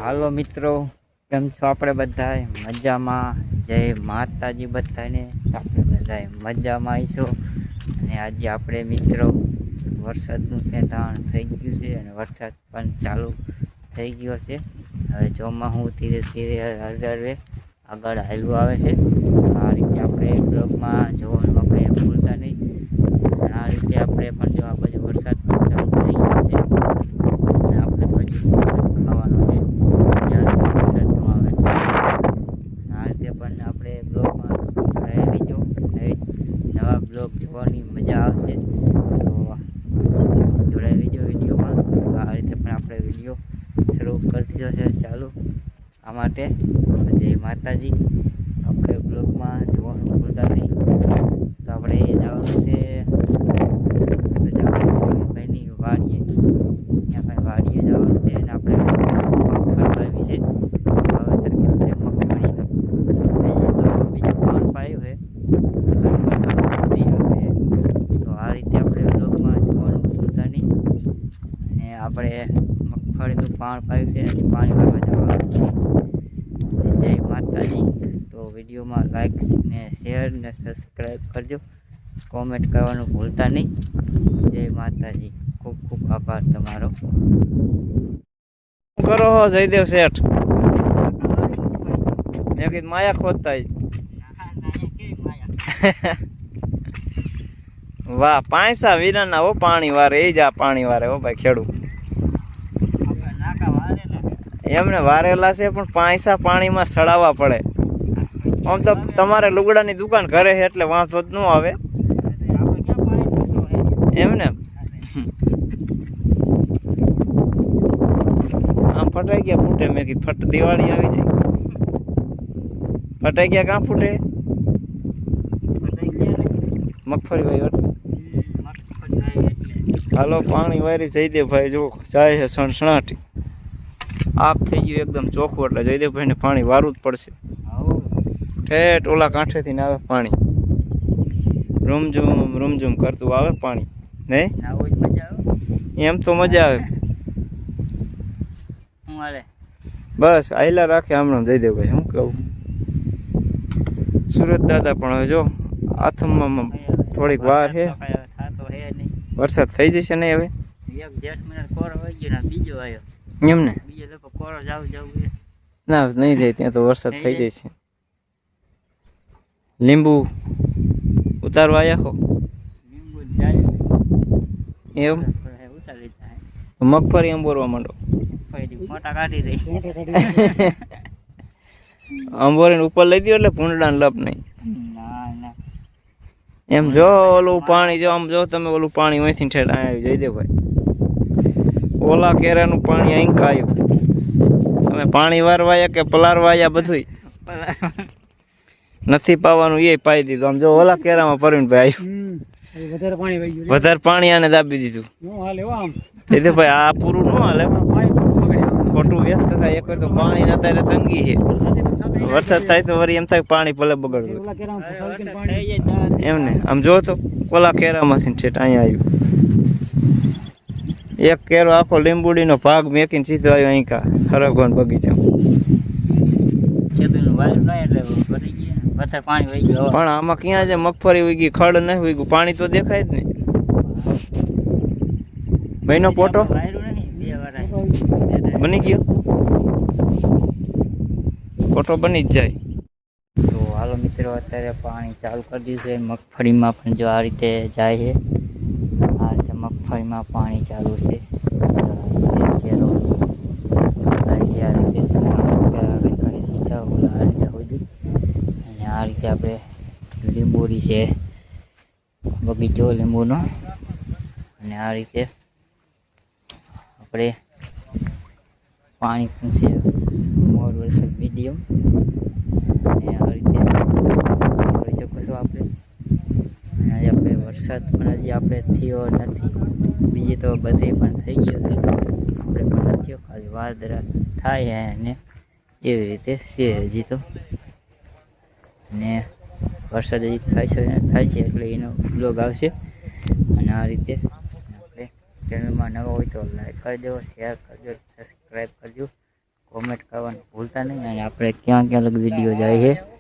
હાલો મિત્રો, કેમ છો? આપણે બધાએ મજામાં? જય માતાજી બધાને. આપણે બધાએ મજામાં આવીશું. અને આજે આપણે મિત્રો વરસાદનું ખેંચાણ થઈ ગયું છે અને વરસાદ પણ ચાલુ થઈ ગયો છે. હવે ચોમાસું ધીરે ધીરે હળવે આગળ હાલ્યું આવે છે. આ રીતે આપણે બ્લોગમાં જોવાનું આપણે ભૂલતા નહીં. આ રીતે આપણે પણ જો આ બાજુ વરસાદ પણ ચાલુ થઈ ગયો છે અને આપણે તો હજી ખાવાનો છે જ્યારે વરસાદ ન આવે તો. આ રીતે પણ આપણે બ્લોગમાં રહી રહીજો. નવા બ્લોગ જોવાની મજા આવશે તો જોડાઈ રહીજો વિડીયોમાં. તો આ રીતે પણ આપણે વિડીયો શરૂ કરી દીધો છે ચાલુ. આ માટે જય માતાજી. આપણે બ્લોગમાં જોવાનું ભૂલતા નહીં. તો આપણે જવાનું છે ભાઈની વાડીએ. ત્યાં ભાઈ વાડીએ જવાનું છે અને આપણે મગફળી છે વાવેતર કર્યું છે મગફળીનું. તો બીજું પાણ પાયું છે તો આ રીતે આપણે બ્લોગમાં જોવાનું ભૂલતા નહીં. અને આપણે મગફળીનું પાણ પાયું છે અને પાણી ભરવા જવાનું છે. જય માતાજી. તો વિડીયોમાં લાઈક ને શેર ને સબસ્ક્રાઈબ કરજો. કોમેન્ટ કરવાનું ભૂલતા નહીં. જય માતાજી. ખૂબ ખૂબ આભાર તમારો. કરો હો જયદેવ શેઠ? મેં કીધું માયા ખોદતા વાહ, પાંચસા વીરાના હો પાણી વારે. એ જ આ પાણી વારે હો ભાઈ ખેડૂત. એમને વારેલા છે પણ પાંચસા પાણીમાં સડાવવા પડે. આમ તો તમારે લુગડાની દુકાન ઘરે છે એટલે વાંધો જ ન આવે એમને. આમ ફટાઈ ગયા ફૂટે. મેં કીધું ફટ દિવાળી આવી જાય. ફટાઈ ગયા કાં ફૂટે? મગફળી વાય એટલે. હાલો પાણી વારી જયદેવભાઈ જો જાય છે સણસણાટી. આપ થઈ ગયું એકદમ ચોખ્ખું એટલે જયદેવભાઈને પાણી વારવું જ પડશે. ઠેઠ ઓલા કાંઠેથી આવે પાણી. રૂમઝૂમ કરતું આવે પાણી. નહીં એમ તો મજા આવે. બસ આયલા રાખે હમણાં જયદેવભાઈ. હું કહું સુરત દાદા પણ હવે જો આથમમાં થોડીક વાર છે. વરસાદ થઈ જશે નહીં હવે? એમને ના નહીં જાય ત્યાં તો વરસાદ થઈ જશે. લીંબુ ઉતારવા આવ્યા હો એમ? મગફળી અંબોરવા માંડો. અંબોરીને ઉપર લઈ દો એટલે ભૂંડડાને લપ નહીં. એમ જો ઓલું પાણી જો આમ જો તમે ઓલું પાણી અહીંથી ઠેઠ આવ્યું જયદેવભાઈ. ઓલા કેરાનું પાણી અહીં આવ્યું. તમે પાણી વારવાયા કે પલારવાયા? બધું નથી પાવાનું એ પાઈ દીધું. આમ જો ઓલા કેરામાં પરવીનભાઈ આવ્યું. વધારે પાણી આને દાબી દીધું. જયદેવભાઈ આ પૂરું ન હાલે. ખોટું વ્યસ્ત થાય. એક વાર તો પાણી ના ત્યારે તંગી છે. વરસાદ થાય તો વળી એમ થાય પાણી ભલે બગડવું એમને. આમ જો તો ઓલા કેરામાંથી છેટ અહીંયા આવ્યું. એક કેરો આખો લીંબુડીનો ભાગ મેકીને સીધો આવ્યો અહીં કા હરગોન બગીચામાં. પણ આમાં ક્યાં છે મગફળી ઉગી? ખડ નહીં ઉગ્યું. પાણી તો દેખાય જ ને. ભાઈનો પોટો બની ગયો. પોટો બની જ જાય. તો હાલો મિત્રો, અત્યારે પાણી ચાલુ કરી દીધું છે. મગફળીમાં પણ જો આ રીતે જાય છે. આ રીતે મગફળીમાં પાણી ચાલુ છે. કેરો છે આ રીતે અને આ રીતે આપણે લીંબોડી છે બગીચો લીંબુનો. અને આ રીતે આપણે પાણી પણ છે મોર વરસાદ મીડિયમ. અને આ રીતે જોઈ શકો છો આપણે. અને આજે આપણે વરસાદ પણ હજી આપણે થયો નથી. બીજી તો બધે પણ થઈ ગયો છે. આપણે પણ નથી ખાલી વાદળા થાય અને એવી રીતે છે હજી તો. અને વરસાદ હજી થાય છે એટલે એનો બ્લોગ આવશે. અને આ રીતે આપણે ચેનલમાં નવા હોય તો લાઈક કરી દો, શેર કરજો, સબસ્ક્રાઈબ કરજો, કોમેન્ટ ભૂલતા નહીં. અને આપણે ક્યાં ક્યાં લગ વિડીયો જાય છે